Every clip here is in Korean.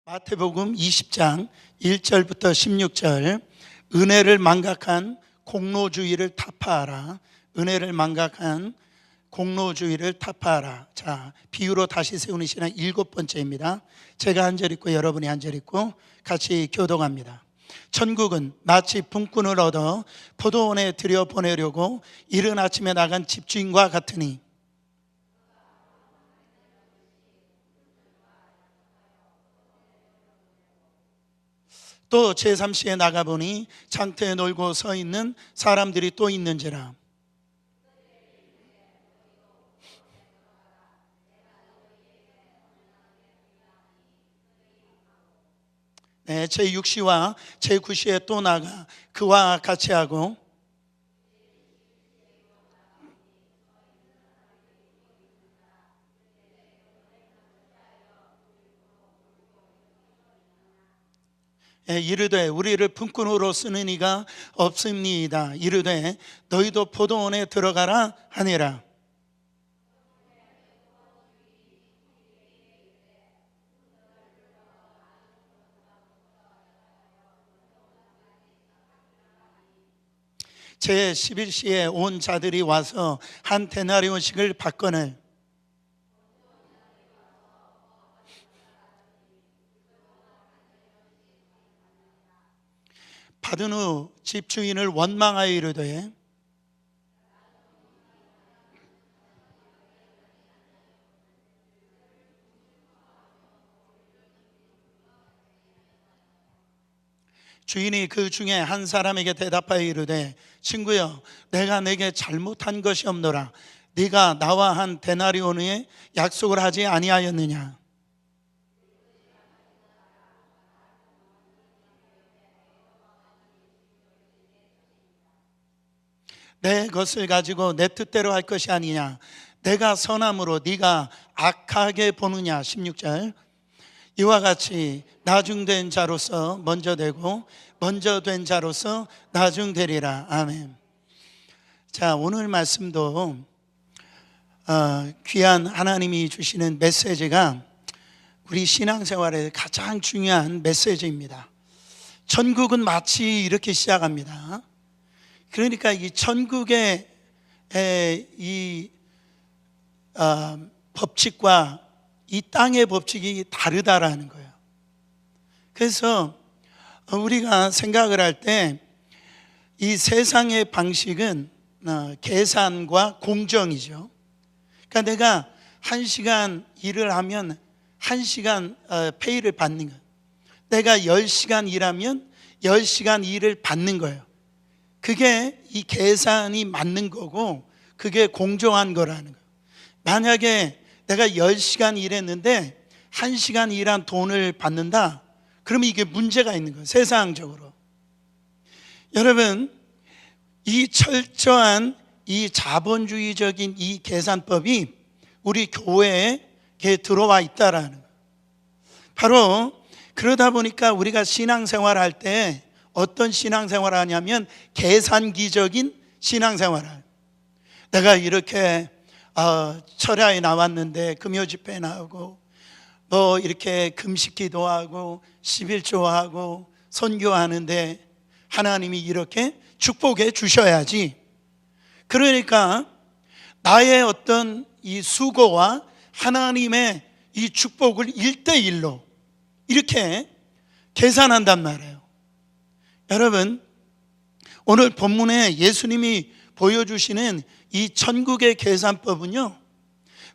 마태복음 20장 1절부터 16절. 은혜를 망각한 공로주의를 타파하라. 은혜를 망각한 공로주의를 타파하라. 자, 비유로 다시 세우는 시간 7번째입니다. 제가 한 절 읽고 여러분이 한 절 읽고 같이 교독합니다. 천국은 마치 분꾼을 얻어 포도원에 들여보내려고 이른 아침에 나간 집주인과 같으니, 또 제3시에 나가보니 장터에 놀고 서 있는 사람들이 또 있는지라. 네, 제6시와 제9시에 또 나가 그와 같이 하고, 이르되 우리를 품꾼으로 쓰는 이가 없습니다. 이르되 너희도 포도원에 들어가라 하니라. 제11시에 온 자들이 와서 한 데나리온씩을 받거늘, 받은 후 집주인을 원망하여 이르되 주인이 그 중에 한 사람에게 대답하여 이르되 친구여, 내가 내게 잘못한 것이 없노라. 네가 나와 한 데나리온의 약속을 하지 아니하였느냐? 내 것을 가지고 내 뜻대로 할 것이 아니냐? 내가 선함으로 네가 악하게 보느냐? 16절. 이와 같이 나중된 자로서 먼저 되고 먼저 된 자로서 나중되리라. 아멘. 자, 오늘 말씀도 귀한 하나님이 주시는 메시지가 우리 신앙생활에 가장 중요한 메시지입니다. 천국은 마치 이렇게 시작합니다. 그러니까 이 천국의 이 법칙과 이 땅의 법칙이 다르다라는 거예요. 그래서 우리가 생각을 할 때 이 세상의 방식은 계산과 공정이죠. 그러니까 내가 1시간 일을 하면 1시간 페이를 받는 거예요. 내가 10시간 일하면 10시간 일을 받는 거예요. 그게 이 계산이 맞는 거고 그게 공정한 거라는 거예요. 만약에 내가 10시간 일했는데 1시간 일한 돈을 받는다, 그러면 이게 문제가 있는 거예요, 세상적으로. 여러분, 이 철저한 이 자본주의적인 이 계산법이 우리 교회에 들어와 있다라는 거예요. 바로 그러다 보니까 우리가 신앙생활 할 때 어떤 신앙생활 하냐면 계산기적인 신앙생활을. 내가 이렇게 철야에 나왔는데 금요 집회에 나오고 뭐 이렇게 금식 기도하고 11조하고 선교하는데 하나님이 이렇게 축복해 주셔야지. 그러니까 나의 어떤 이 수고와 하나님의 이 축복을 1대1로 이렇게 계산한단 말이에요. 여러분, 오늘 본문에 예수님이 보여주시는 이 천국의 계산법은요,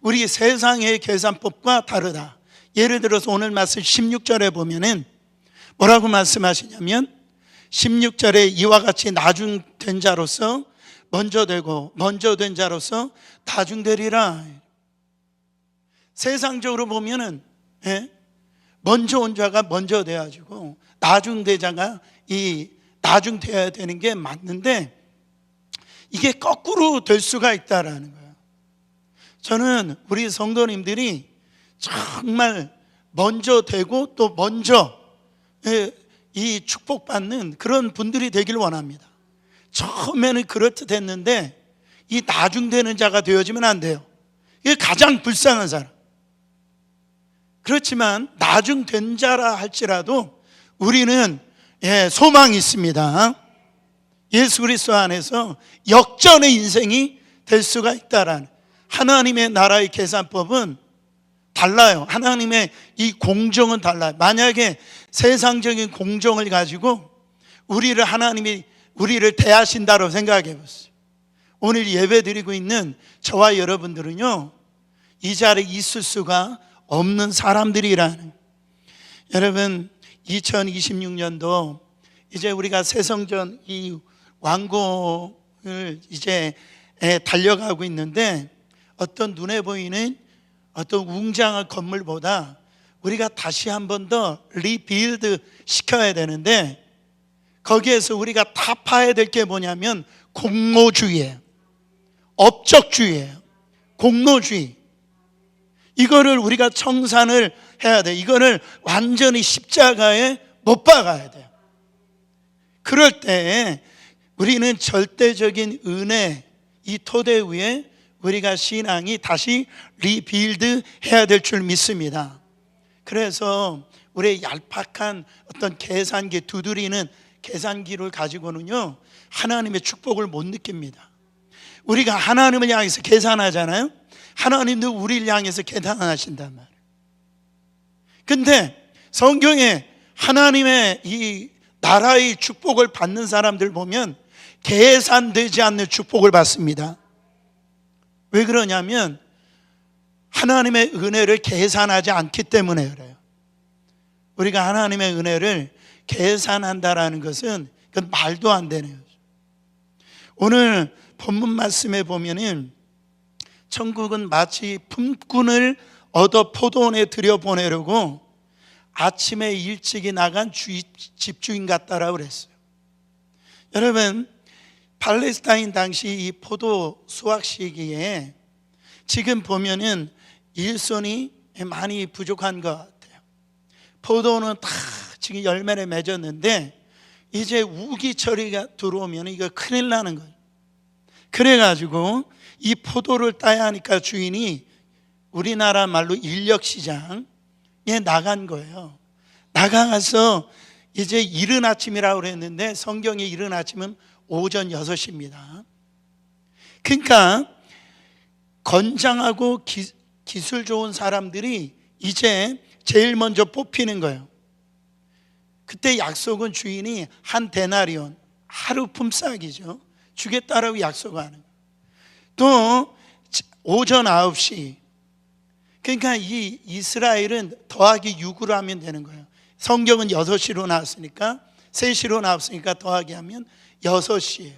우리 세상의 계산법과 다르다. 예를 들어서 오늘 말씀 16절에 보면은 뭐라고 말씀하시냐면 16절에 이와 같이 나중된 자로서 먼저 되고 먼저 된 자로서 나중되리라. 세상적으로 보면은 먼저 온 자가 먼저 돼가지고 나중되자가 이 나중돼야 되는 게 맞는데 이게 거꾸로 될 수가 있다라는 거예요. 저는 우리 성도님들이 정말 먼저 되고 또 먼저 이 축복받는 그런 분들이 되길 원합니다. 처음에는 그렇듯 했는데 이 나중되는 자가 되어지면 안 돼요. 이게 가장 불쌍한 사람. 그렇지만 나중된 자라 할지라도 우리는 소망이 있습니다. 예수 그리스도 안에서 역전의 인생이 될 수가 있다라는, 하나님의 나라의 계산법은 달라요. 하나님의 이 공정은 달라요. 만약에 세상적인 공정을 가지고 하나님이 우리를 대하신다고 생각해 보세요. 오늘 예배 드리고 있는 저와 여러분들은요, 이 자리에 있을 수가 없는 사람들이라는. 여러분, 2026년도 이제 우리가 새성전 이 완공을 이제 달려가고 있는데, 어떤 눈에 보이는 어떤 웅장한 건물보다 우리가 다시 한 번 더 리빌드 시켜야 되는데, 거기에서 우리가 타파해야 될 게 뭐냐면 공로주의예요. 업적주의예요. 공로주의. 이거를 우리가 청산을 해야 돼. 이거를 완전히 십자가에 못 박아야 돼요. 그럴 때 우리는 절대적인 은혜, 이 토대 위에 우리가 신앙이 다시 리빌드 해야 될 줄 믿습니다. 그래서 우리의 얄팍한 어떤 계산기, 두드리는 계산기를 가지고는요, 하나님의 축복을 못 느낍니다. 우리가 하나님을 향해서 계산하잖아요. 하나님도 우리를 향해서 계산하신단 말이에요. 근데 성경에 하나님의 이 나라의 축복을 받는 사람들 보면 계산되지 않는 축복을 받습니다. 왜 그러냐면 하나님의 은혜를 계산하지 않기 때문에 그래요. 우리가 하나님의 은혜를 계산한다라는 것은 그건 말도 안 되네요. 오늘 본문 말씀에 보면은 천국은 마치 품꾼을 얻어 포도원에 들여보내려고 아침에 일찍이 나간 집주인 같다라고 그랬어요. 여러분, 팔레스타인 당시 이 포도 수확 시기에 지금 보면은 일손이 많이 부족한 것 같아요. 포도는 다 지금 열매를 맺었는데 이제 우기철이가 들어오면 이거 큰일 나는 거예요. 그래가지고 이 포도를 따야 하니까 주인이 우리나라 말로 인력시장에 나간 거예요. 나가서 이제 이른 아침이라고 그랬는데 성경의 이른 아침은 오전 6시입니다. 그러니까 건장하고 기술 좋은 사람들이 이제 제일 먼저 뽑히는 거예요. 그때 약속은 주인이 한 데나리온, 하루 품삯이죠. 주겠다라고 약속하는 거예요. 또 오전 9시, 그러니까 이 이스라엘은 더하기 6으로 하면 되는 거예요. 성경은 6시로 나왔으니까 3시로 나왔으니까 더하기 하면 6시예요.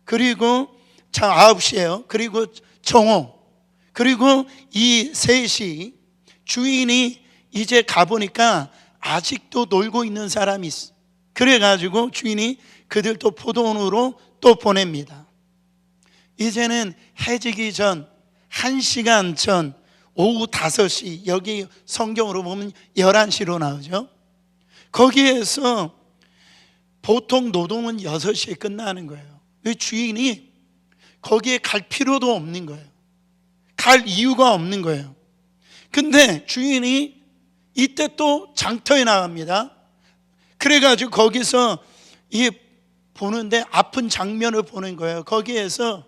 그리고 9시예요. 그리고 정오, 그리고 이 3시, 주인이 이제 가보니까 아직도 놀고 있는 사람이 있어. 그래가지고 주인이 그들 또 포도원으로 또 보냅니다. 이제는 해지기 전 1시간 전 오후 5시, 여기 성경으로 보면 11시로 나오죠. 거기에서 보통 노동은 6시에 끝나는 거예요. 왜? 주인이 거기에 갈 필요도 없는 거예요. 갈 이유가 없는 거예요. 근데 주인이 이때 또 장터에 나갑니다. 그래가지고 거기서 이 보는데 아픈 장면을 보는 거예요. 거기에서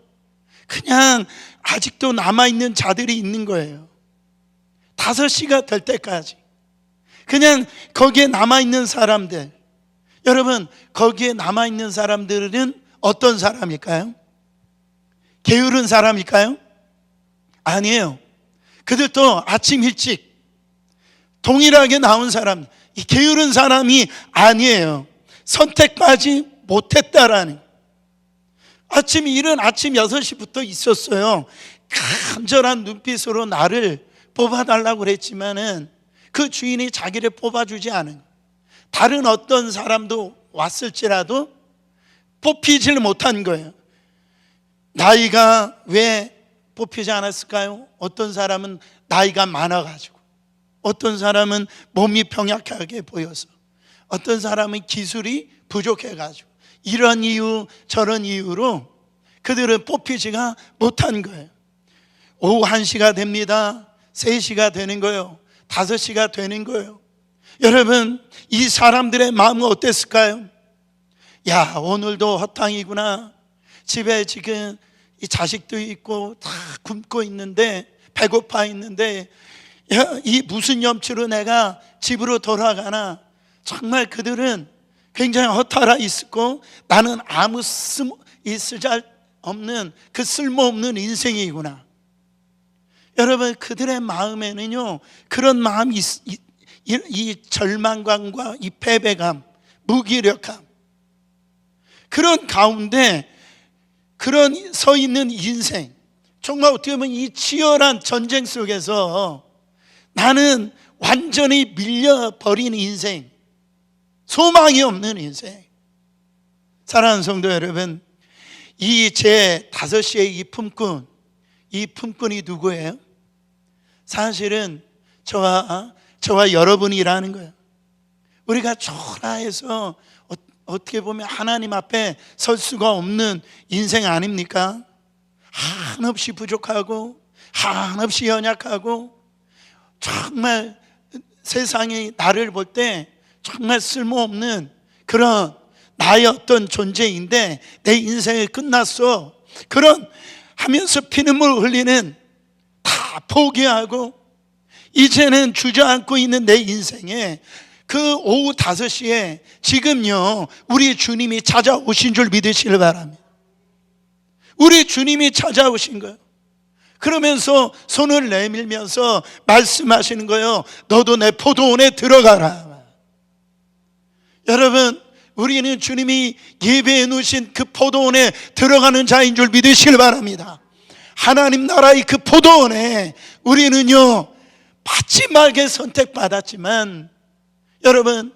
그냥 아직도 남아있는 자들이 있는 거예요. 5시가 될 때까지 그냥 거기에 남아있는 사람들. 여러분, 거기에 남아있는 사람들은 어떤 사람일까요? 게으른 사람일까요? 아니에요. 그들도 아침 일찍 동일하게 나온 사람, 이 게으른 사람이 아니에요. 선택하지 못했다라는. 아침 일은 아침 6시부터 있었어요. 간절한 눈빛으로 나를 뽑아달라고 그랬지만은 그 주인이 자기를 뽑아주지 않은, 다른 어떤 사람도 왔을지라도 뽑히질 못한 거예요. 나이가 왜 뽑히지 않았을까요? 어떤 사람은 나이가 많아가지고, 어떤 사람은 몸이 병약하게 보여서, 어떤 사람은 기술이 부족해가지고, 이런 이유 저런 이유로 그들은 뽑히지가 못한 거예요. 오후 1시가 됩니다. 3시가 되는 거예요. 5시가 되는 거예요. 여러분, 이 사람들의 마음은 어땠을까요? 야, 오늘도 허탕이구나. 집에 지금 이 자식도 있고 다 굶고 있는데, 배고파 있는데, 야, 이 무슨 염치로 내가 집으로 돌아가나. 정말 그들은 굉장히 허탈하 있었고, 나는 아무 쓸데없는 그 쓸모없는 인생이구나. 여러분, 그들의 마음에는요, 그런 마음이 이 절망감과 이 패배감, 무기력함, 그런 가운데 그런 서 있는 인생, 정말 어떻게 보면 이 치열한 전쟁 속에서 나는 완전히 밀려버린 인생, 소망이 없는 인생. 사랑하는 성도 여러분, 이 제 5시의 이 품꾼이 누구예요? 사실은 저와 여러분이라는 거예요. 우리가 초라해서 어떻게 보면 하나님 앞에 설 수가 없는 인생 아닙니까? 한없이 부족하고 한없이 연약하고, 정말 세상이 나를 볼 때 정말 쓸모없는 그런 나의 어떤 존재인데, 내 인생이 끝났어, 그런 하면서 피눈물 흘리는, 다 포기하고 이제는 주저앉고 있는 내 인생에 그 오후 5시에 지금요, 우리 주님이 찾아오신 줄 믿으시길 바랍니다. 우리 주님이 찾아오신 거예요. 그러면서 손을 내밀면서 말씀하시는 거예요. 너도 내 포도원에 들어가라. 여러분, 우리는 주님이 예배해 놓으신 그 포도원에 들어가는 자인 줄 믿으시길 바랍니다. 하나님 나라의 그 포도원에 우리는요, 마지막에 선택받았지만, 여러분,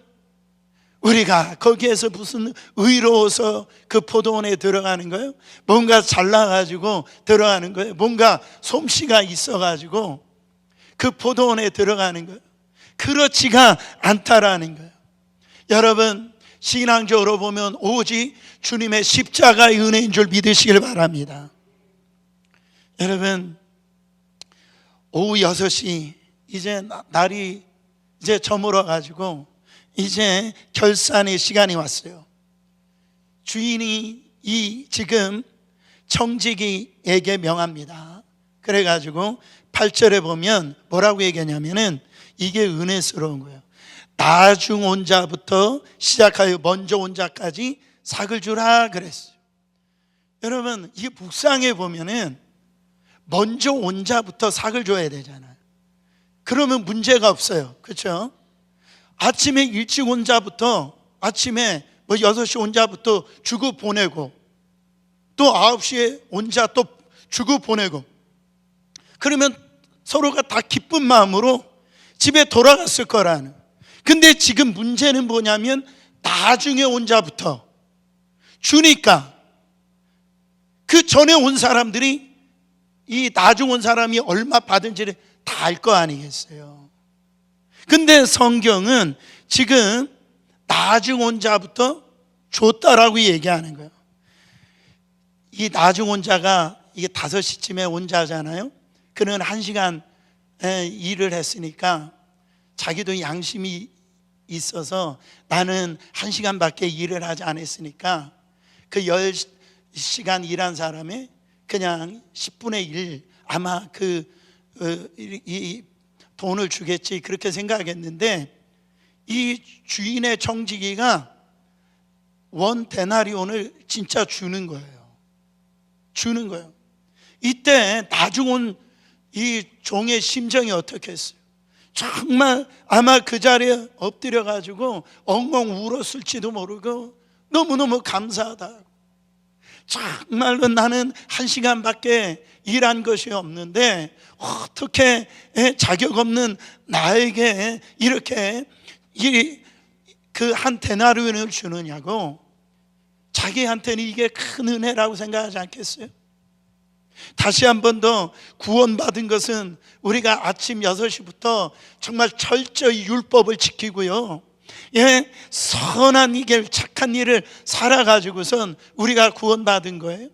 우리가 거기에서 무슨 의로워서 그 포도원에 들어가는 거예요? 뭔가 잘나가지고 들어가는 거예요? 뭔가 솜씨가 있어가지고 그 포도원에 들어가는 거예요? 그렇지가 않다라는 거예요. 여러분, 신앙적으로 보면 오직 주님의 십자가의 은혜인 줄 믿으시길 바랍니다. 여러분, 오후 6시 이제 날이 이제 저물어 가지고 이제 결산의 시간이 왔어요. 주인이 지금 청지기에게 명합니다. 그래가지고 8절에 보면 뭐라고 얘기하냐면은 이게 은혜스러운 거예요. 나중 온 자부터 시작하여 먼저 온 자까지 삭을 주라 그랬어요. 여러분, 이게 묵상해 보면은 먼저 온 자부터 삭을 줘야 되잖아요. 그러면 문제가 없어요. 그렇죠? 아침에 일찍 온 자부터, 아침에 6시 온 자부터 주고 보내고, 또 9시에 온 자 또 주고 보내고, 그러면 서로가 다 기쁜 마음으로 집에 돌아갔을 거라는. 근데 지금 문제는 뭐냐면 나중에 온 자부터 주니까 그 전에 온 사람들이 이 나중 온 사람이 얼마 받은지를 다 알 거 아니겠어요. 근데 성경은 지금 나중 온 자부터 줬다라고 얘기하는 거예요. 이 나중 온 자가 이게 5시쯤에 온 자잖아요. 그는 1시간 일을 했으니까 자기도 양심이 있어서 나는 1시간밖에 일을 하지 않았으니까 그 10시간 일한 사람의 그냥 10분의 1 아마 이 돈을 주겠지, 그렇게 생각했는데, 이 주인의 청지기가 원 데나리온을 진짜 주는 거예요. 주는 거예요. 이때 나중 온 이 종의 심정이 어떻겠어요? 정말 아마 그 자리에 엎드려 가지고 엉엉 울었을지도 모르고 너무너무 감사하다. 정말로 나는 1시간밖에 일한 것이 없는데 어떻게 자격 없는 나에게 이렇게 그 한 데나리온을 주느냐고. 자기한테는 이게 큰 은혜라고 생각하지 않겠어요? 다시 한 번 더 구원받은 것은 우리가 아침 6시부터 정말 철저히 율법을 지키고요, 선한 길, 착한 일을 살아가지고선 우리가 구원받은 거예요.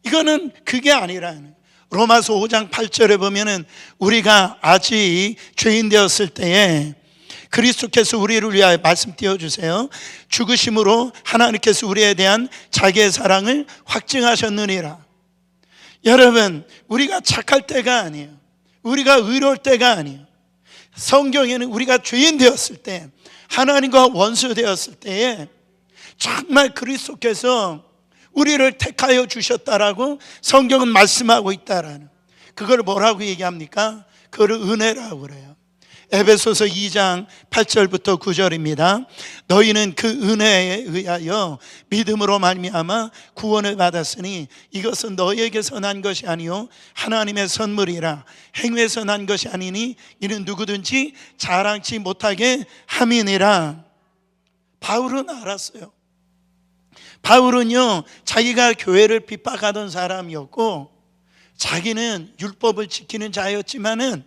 이거는 그게 아니라는, 로마서 5장 8절에 보면은 우리가 아직 죄인 되었을 때에 그리스도께서 우리를 위하여, 말씀 띄워주세요, 죽으심으로 하나님께서 우리에 대한 자기의 사랑을 확증하셨느니라. 여러분, 우리가 착할 때가 아니에요. 우리가 의로울 때가 아니에요. 성경에는 우리가 죄인 되었을 때, 하나님과 원수 되었을 때에 정말 그리스도께서 우리를 택하여 주셨다라고 성경은 말씀하고 있다라는, 그걸 뭐라고 얘기합니까? 그걸 은혜라고 그래요. 에베소서 2장 8절부터 9절입니다. 너희는 그 은혜에 의하여 믿음으로 말미암아 구원을 받았으니 이것은 너희에게서 난 것이 아니요 하나님의 선물이라. 행위에서 난 것이 아니니 이는 누구든지 자랑치 못하게 함이니라. 바울은 알았어요. 바울은요, 자기가 교회를 핍박하던 사람이었고 자기는 율법을 지키는 자였지만은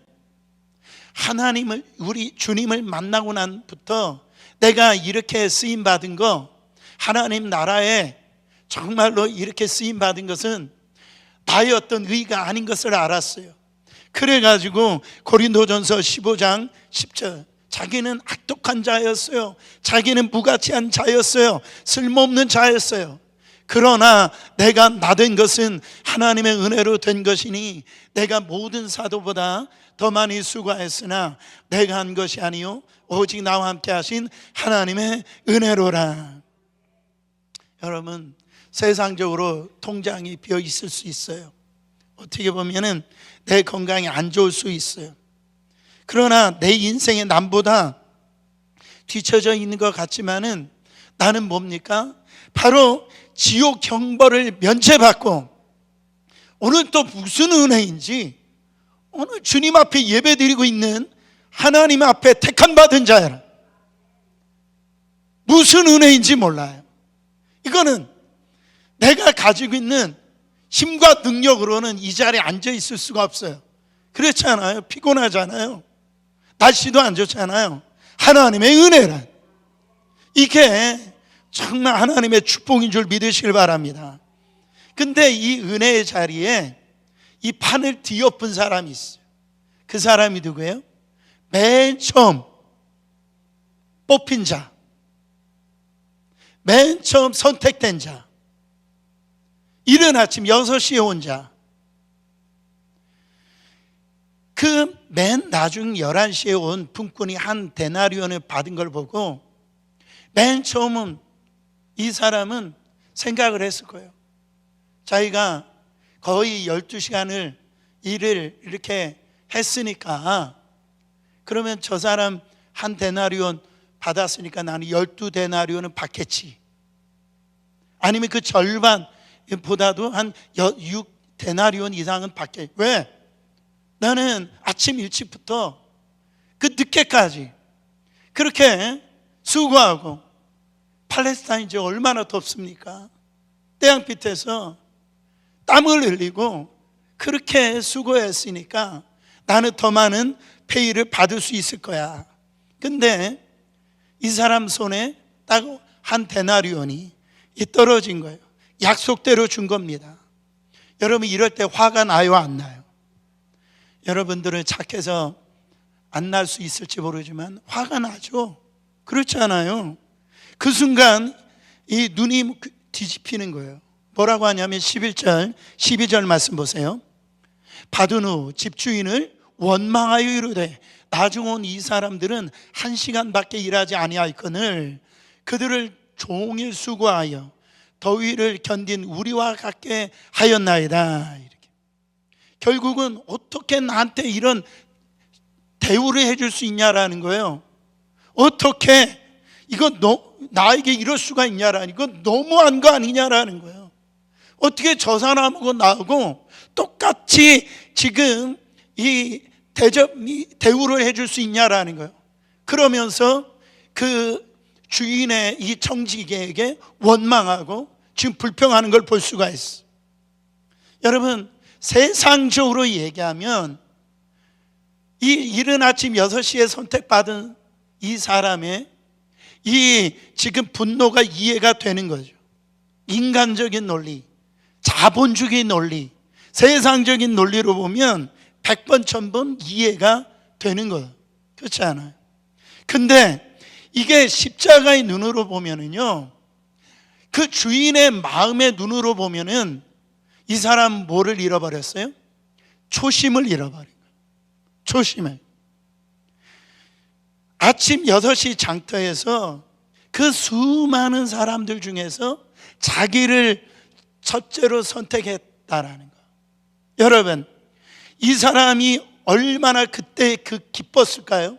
하나님을, 우리 주님을 만나고 난부터 내가 이렇게 쓰임 받은 거, 하나님 나라에 정말로 이렇게 쓰임 받은 것은 나의 어떤 의가 아닌 것을 알았어요. 그래가지고 고린도전서 15장 10절, 자기는 악독한 자였어요. 자기는 무가치한 자였어요. 쓸모없는 자였어요. 그러나 내가 나된 것은 하나님의 은혜로 된 것이니 내가 모든 사도보다 더 많이 수고하였으나 내가 한 것이 아니요 오직 나와 함께 하신 하나님의 은혜로라. 여러분, 세상적으로 통장이 비어 있을 수 있어요. 어떻게 보면은 내 건강이 안 좋을 수 있어요. 그러나 내 인생에 남보다 뒤처져 있는 것 같지만은 나는 뭡니까? 바로 지옥 형벌을 면제받고 오늘 또 무슨 은혜인지, 오늘 주님 앞에 예배드리고 있는 하나님 앞에 택한 받은 자야. 무슨 은혜인지 몰라요. 이거는 내가 가지고 있는 힘과 능력으로는 이 자리에 앉아 있을 수가 없어요. 그렇지 않아요? 피곤하잖아요. 날씨도 안 좋잖아요. 하나님의 은혜란, 이게 정말 하나님의 축복인 줄 믿으시길 바랍니다. 근데 이 은혜의 자리에 이 판을 뒤엎은 사람이 있어요. 그 사람이 누구예요? 맨 처음 뽑힌 자, 맨 처음 선택된 자, 이른 아침 6시에 온 자, 그 맨 나중 11시에 온 품꾼이 한 데나리온을 받은 걸 보고 맨 처음은 이 사람은 생각을 했을 거예요. 자기가 거의 12시간을 일을 이렇게 했으니까, 그러면 저 사람 한 데나리온 받았으니까 나는 12데나리온은 받겠지. 아니면 그 절반보다도 한 6데나리온 이상은 받겠지. 왜? 나는 아침 일찍부터 그 늦게까지 그렇게 수고하고, 팔레스타인 이제 얼마나 덥습니까? 태양빛에서 땀을 흘리고 그렇게 수고했으니까 나는 더 많은 페이를 받을 수 있을 거야. 근데 이 사람 손에 딱 한 데나리온이 떨어진 거예요. 약속대로 준 겁니다. 여러분, 이럴 때 화가 나요, 안 나요? 여러분들은 착해서 안 날 수 있을지 모르지만 화가 나죠. 그렇지 않아요? 그 순간 이 눈이 뒤집히는 거예요. 뭐라고 하냐면 11절 12절 말씀 보세요. 받은 후 집주인을 원망하여 이르되 나중 온 이 사람들은 1시간밖에 일하지 아니하였거늘 그들을 종일 수고하여 더위를 견딘 우리와 같게 하였나이다. 이렇게. 결국은 어떻게 나한테 이런 대우를 해줄 수 있냐라는 거예요. 어떻게 이거 나에게 이럴 수가 있냐라는, 이거 너무한 거 아니냐라는 거예요. 어떻게 저 사람하고 나하고 똑같이 지금 이 대우를 해줄 수 있냐라는 거예요. 그러면서 그 주인의 이 청지기에게 원망하고 지금 불평하는 걸 볼 수가 있어. 여러분, 세상적으로 얘기하면 이 이른 아침 6시에 선택받은 이 사람의 이 지금 분노가 이해가 되는 거죠. 인간적인 논리, 자본주의 논리, 세상적인 논리로 보면 100번 1000번 이해가 되는 거예요. 그렇지 않아요? 근데 이게 십자가의 눈으로 보면은요, 그 주인의 마음의 눈으로 보면은 이 사람 뭐를 잃어버렸어요? 초심을 잃어버린 거예요. 초심을. 아침 6시 장터에서 그 수많은 사람들 중에서 자기를 첫째로 선택했다라는 거예요. 여러분, 이 사람이 얼마나 그때 기뻤을까요?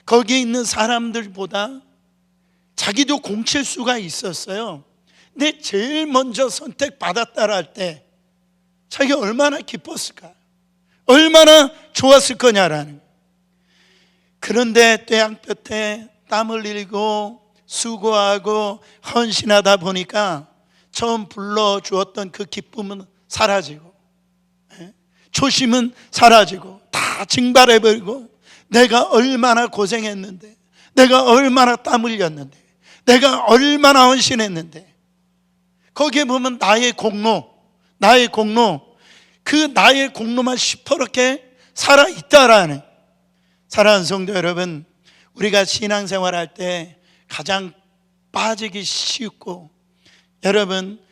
거기에 있는 사람들보다 자기도 공칠 수가 있었어요. 근데 제일 먼저 선택받았다라 할 때 자기가 얼마나 기뻤을까? 얼마나 좋았을 거냐라는 거예요. 그런데 떼양볕에 땀을 흘리고 수고하고 헌신하다 보니까 처음 불러주었던 그 기쁨은 사라지고, 초심은 사라지고 다 증발해버리고, 내가 얼마나 고생했는데, 내가 얼마나 땀 흘렸는데, 내가 얼마나 헌신했는데, 거기에 보면 나의 공로, 그 나의 공로만 시퍼렇게 살아있다라는. 사랑하는 성도 여러분, 우리가 신앙생활할 때 가장 빠지기 쉽고, 여러분,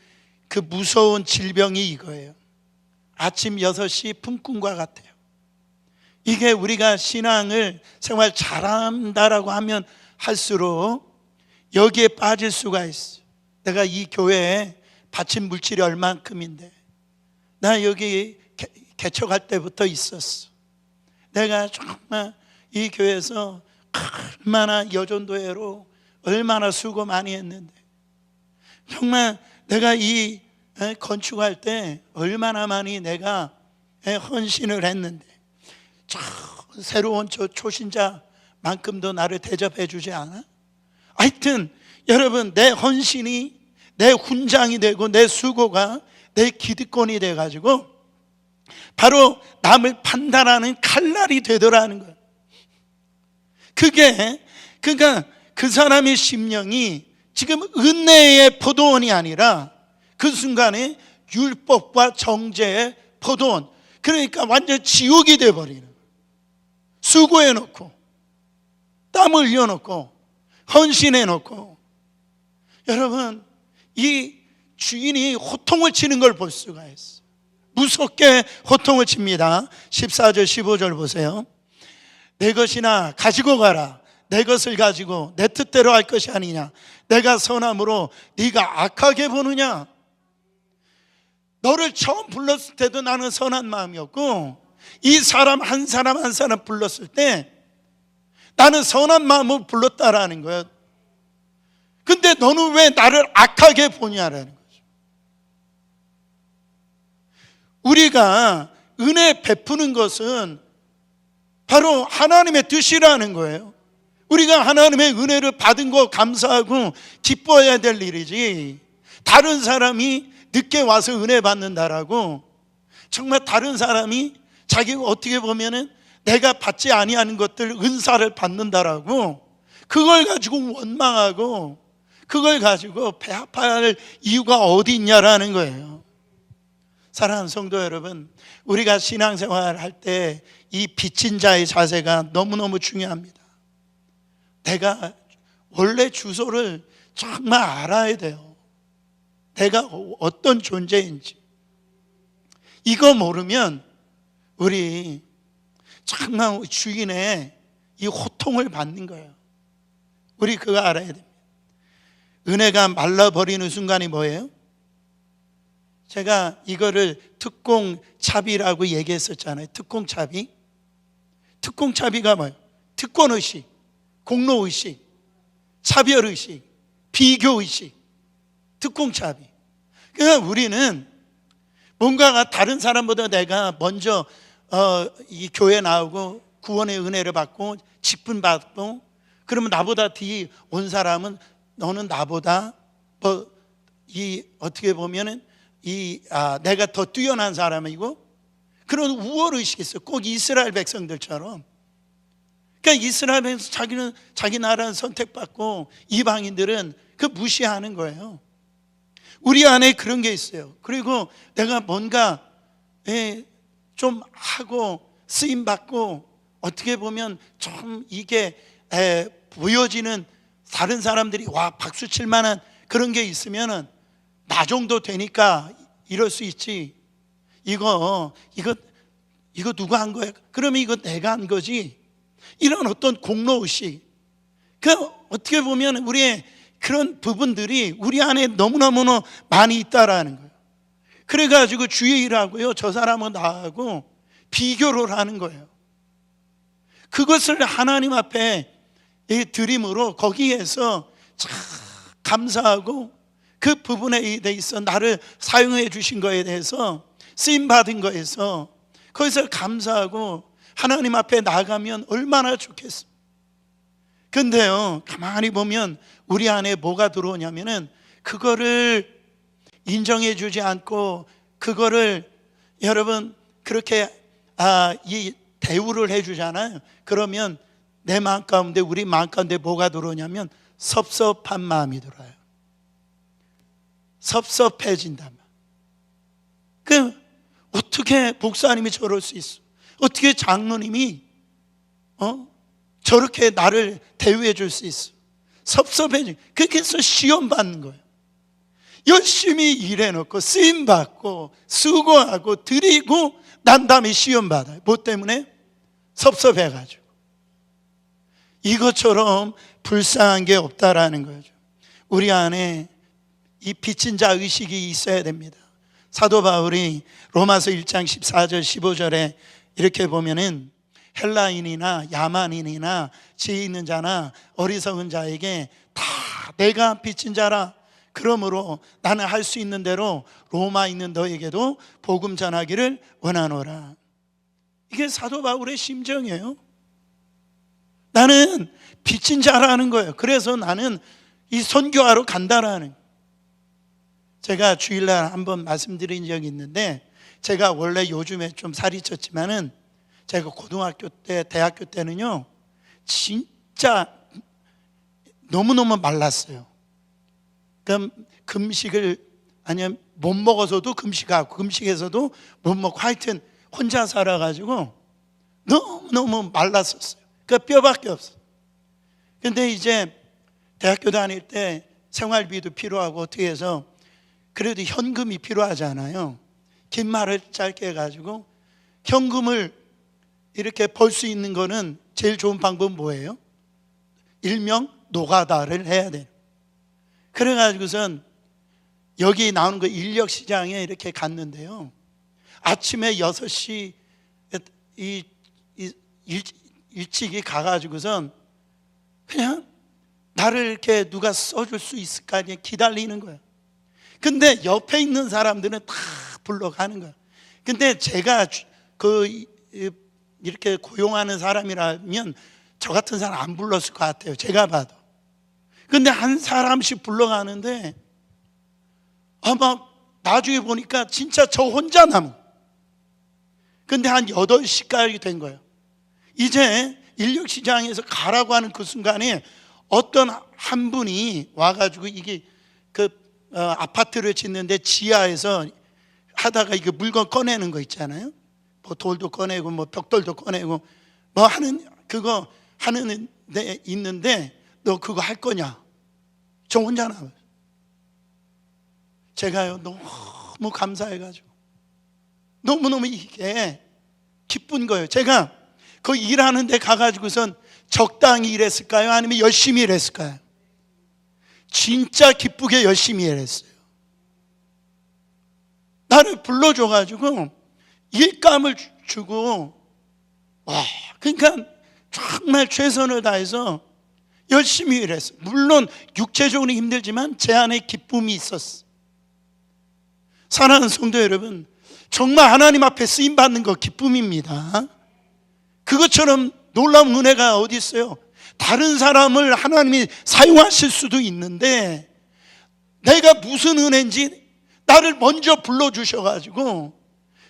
그 무서운 질병이 이거예요. 아침 6시 품꾼과 같아요. 이게 우리가 신앙을 생활 잘한다라고 하면 할수록 여기에 빠질 수가 있어요. 내가 이 교회에 바친 물질이 얼만큼인데, 나 여기 개척할 때부터 있었어. 내가 정말 이 교회에서 얼마나 여전도회로 얼마나 수고 많이 했는데, 정말 내가 이 건축할 때 얼마나 많이 내가 헌신을 했는데, 새로운 초신자만큼도 나를 대접해 주지 않아? 하여튼 여러분, 내 헌신이 내 훈장이 되고 내 수고가 내 기득권이 돼가지고 바로 남을 판단하는 칼날이 되더라는 거예요. 그러니까 그 사람의 심령이 지금 은혜의 포도원이 아니라 그 순간에 율법과 정죄의 포도원, 그러니까 완전 지옥이 돼버리는 거예요. 수고해놓고 땀을 흘려놓고 헌신해놓고. 여러분, 이 주인이 호통을 치는 걸 볼 수가 있어요. 무섭게 호통을 칩니다. 14절 15절 보세요. 내 것이나 가지고 가라. 내 것을 가지고 내 뜻대로 할 것이 아니냐. 내가 선함으로 네가 악하게 보느냐. 너를 처음 불렀을 때도 나는 선한 마음이었고, 이 사람 한 사람 한 사람 불렀을 때 나는 선한 마음으로 불렀다라는 거예요. 근데 너는 왜 나를 악하게 보냐라는 거죠. 우리가 은혜 베푸는 것은 바로 하나님의 뜻이라는 거예요. 우리가 하나님의 은혜를 받은 거 감사하고 기뻐해야 될 일이지, 다른 사람이 늦게 와서 은혜 받는다라고, 정말 다른 사람이 자기가 어떻게 보면은 내가 받지 아니하는 것들 은사를 받는다라고 그걸 가지고 원망하고 그걸 가지고 배 아파야 할 이유가 어디 있냐라는 거예요. 사랑하는 성도 여러분, 우리가 신앙생활 할 때 이 빚진 자의 자세가 너무너무 중요합니다. 내가 원래 주소를 정말 알아야 돼요. 내가 어떤 존재인지. 이거 모르면 우리 정말 주인의 이 호통을 받는 거예요. 우리 그거 알아야 됩니다. 은혜가 말라버리는 순간이 뭐예요? 제가 이거를 특공차비라고 얘기했었잖아요. 특공차비. 특공차비가 뭐예요? 특권의식, 공로의식, 차별의식, 비교의식, 특공차비. 그러니까 우리는 뭔가가 다른 사람보다 내가 먼저 이 교회 나오고 구원의 은혜를 받고 직분 받고, 그러면 나보다 뒤 온 사람은 너는 나보다 어떻게 보면은 내가 더 뛰어난 사람이고, 그런 우월 의식이 있어요. 꼭 이스라엘 백성들처럼. 그러니까 이스라엘 백성 자기는 자기 나라는 선택받고 이방인들은 그 무시하는 거예요. 우리 안에 그런 게 있어요. 그리고 내가 뭔가 좀 하고 쓰임 받고 어떻게 보면 좀 이게 보여지는, 다른 사람들이 와 박수 칠 만한 그런 게 있으면은 나 정도 되니까 이럴 수 있지, 이거 누가 한 거야? 그러면 이거 내가 한 거지. 이런 어떤 공로의식, 그 어떻게 보면 우리의 그런 부분들이 우리 안에 너무너무 많이 있다라는 거예요. 그래가지고 주의 일하고요, 저 사람은 나하고 비교를 하는 거예요. 그것을 하나님 앞에 드림으로 거기에서 참 감사하고 그 부분에 대해서 나를 사용해 주신 거에 대해서, 쓰임 받은 거에서 거기서 감사하고 하나님 앞에 나가면 얼마나 좋겠어. 근데요, 가만히 보면 우리 안에 뭐가 들어오냐면은 그거를 인정해 주지 않고 그거를 여러분 그렇게 이 대우를 해 주잖아요. 그러면 내 마음 가운데, 우리 마음 가운데 뭐가 들어오냐면 섭섭한 마음이 들어요. 섭섭해진단 말이에요. 어떻게 목사님이 저럴 수 있어? 어떻게 장로님이 저렇게 나를 대우해 줄 수 있어? 섭섭해지. 그래서 시험 받는 거예요. 열심히 일해놓고 쓰임 받고 수고하고 드리고 난 다음에 시험 받아요. 뭐 때문에? 섭섭해가지고. 이것처럼 불쌍한 게 없다라는 거죠. 우리 안에 이 빚진 자 의식이 있어야 됩니다. 사도 바울이 로마서 1장 14절 15절에 이렇게 보면은 헬라인이나 야만인이나 지혜 있는 자나 어리석은 자에게 다 내가 빚진 자라. 그러므로 나는 할 수 있는 대로 로마에 있는 너에게도 복음 전하기를 원하노라. 이게 사도 바울의 심정이에요. 나는 빚진 자라는 거예요. 그래서 나는 이 선교하러 간다라는 거예요. 제가 주일날 한번 말씀드린 적이 있는데, 제가 원래 요즘에 좀 살이 쪘지만은 제가 고등학교 때, 대학교 때는요 진짜 너무너무 말랐어요. 그럼 금식을, 아니면 못 먹어서도 금식하고 금식해서도 못 먹고, 하여튼 혼자 살아가지고 너무너무 말랐었어요. 그 뼈밖에 없어. 근데 이제 대학교 다닐 때 생활비도 필요하고 어떻게 해서 그래도 현금이 필요하잖아요. 긴 말을 짧게 해가지고 현금을 이렇게 벌 수 있는 거는 제일 좋은 방법은 뭐예요? 일명 노가다를 해야 돼요. 그래가지고선 여기 나오는 거 인력시장에 이렇게 갔는데요, 아침에 6시 일찍이 가가지고선 그냥 나를 이렇게 누가 써줄 수 있을까 기다리는 거예요. 근데 옆에 있는 사람들은 다 불러가는 거예요. 근데 제가 이렇게 고용하는 사람이라면 저 같은 사람 안 불렀을 것 같아요, 제가 봐도. 근데 한 사람씩 불러가는데 아마 나중에 보니까 진짜 저 혼자 남은. 근데 한 8시까지 된 거예요. 이제 인력시장에서 가라고 하는 그 순간에 어떤 한 분이 와가지고 이게 아파트를 짓는데 지하에서 하다가 이게 물건 꺼내는 거 있잖아요. 뭐 돌도 꺼내고 뭐 벽돌도 꺼내고 뭐 그거 하는 데 있는데 너 그거 할 거냐? 저 혼자 남아요. 제가요 너무 감사해가지고 너무너무 이게 기쁜 거예요. 제가 그 일하는 데 가가지고선 적당히 일했을까요? 아니면 열심히 일했을까요? 진짜 기쁘게 열심히 일했어요. 나를 불러줘가지고 일감을 주고, 그러니까 정말 최선을 다해서 열심히 일했어요. 물론 육체적으로 힘들지만 제 안에 기쁨이 있었어요. 사랑하는 성도 여러분, 정말 하나님 앞에 쓰임받는 거 기쁨입니다. 그것처럼 놀라운 은혜가 어디 있어요? 다른 사람을 하나님이 사용하실 수도 있는데 내가 무슨 은혜인지 나를 먼저 불러주셔가지고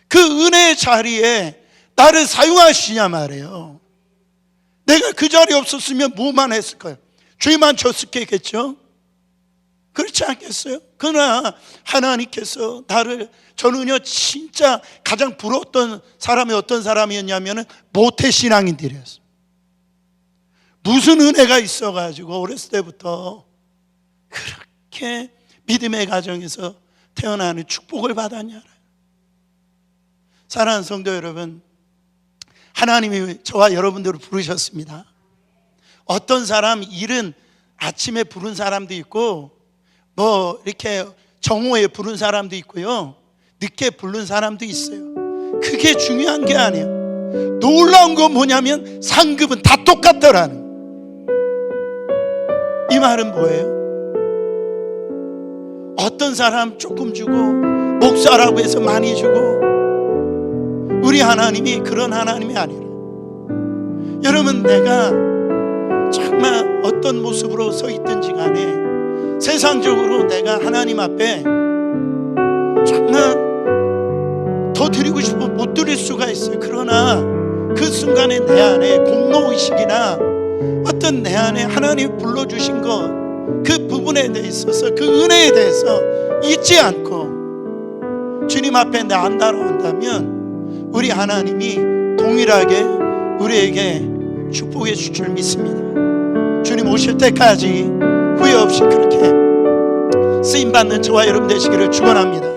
그 은혜의 자리에 나를 사용하시냐 말이에요. 내가 그 자리에 없었으면 뭐만 했을까요? 죄만 졌었겠죠. 그렇지 않겠어요? 그러나 하나님께서 저는요 진짜 가장 부러웠던 사람이 어떤 사람이었냐면은 모태신앙인들이었어요. 무슨 은혜가 있어가지고 어렸을 때부터 그렇게 믿음의 가정에서 태어나는 축복을 받았냐. 사랑하는 성도 여러분, 하나님이 저와 여러분들을 부르셨습니다. 어떤 사람 일은 아침에 부른 사람도 있고 뭐 이렇게 정오에 부른 사람도 있고요, 늦게 부른 사람도 있어요. 그게 중요한 게 아니에요. 놀라운 건 뭐냐면 상급은 다 똑같더라는. 이 말은 뭐예요? 어떤 사람 조금 주고 목사라고 해서 많이 주고, 우리 하나님이 그런 하나님이 아니라, 여러분 내가 정말 어떤 모습으로 서 있든지 간에 세상적으로 내가 하나님 앞에 정말 더 드리고 싶어 못 드릴 수가 있어요. 그러나 그 순간에 내 안에 공로의식이나 어떤 내 안에 하나님이 불러주신 것, 그 부분에 대해 있어서 그 은혜에 대해서 잊지 않고 주님 앞에 나 따라온다면 우리 하나님이 동일하게 우리에게 축복해 줄 줄 믿습니다. 주님 오실 때까지 후회 없이 그렇게 쓰임받는 저와 여러분 되시기를 축원합니다.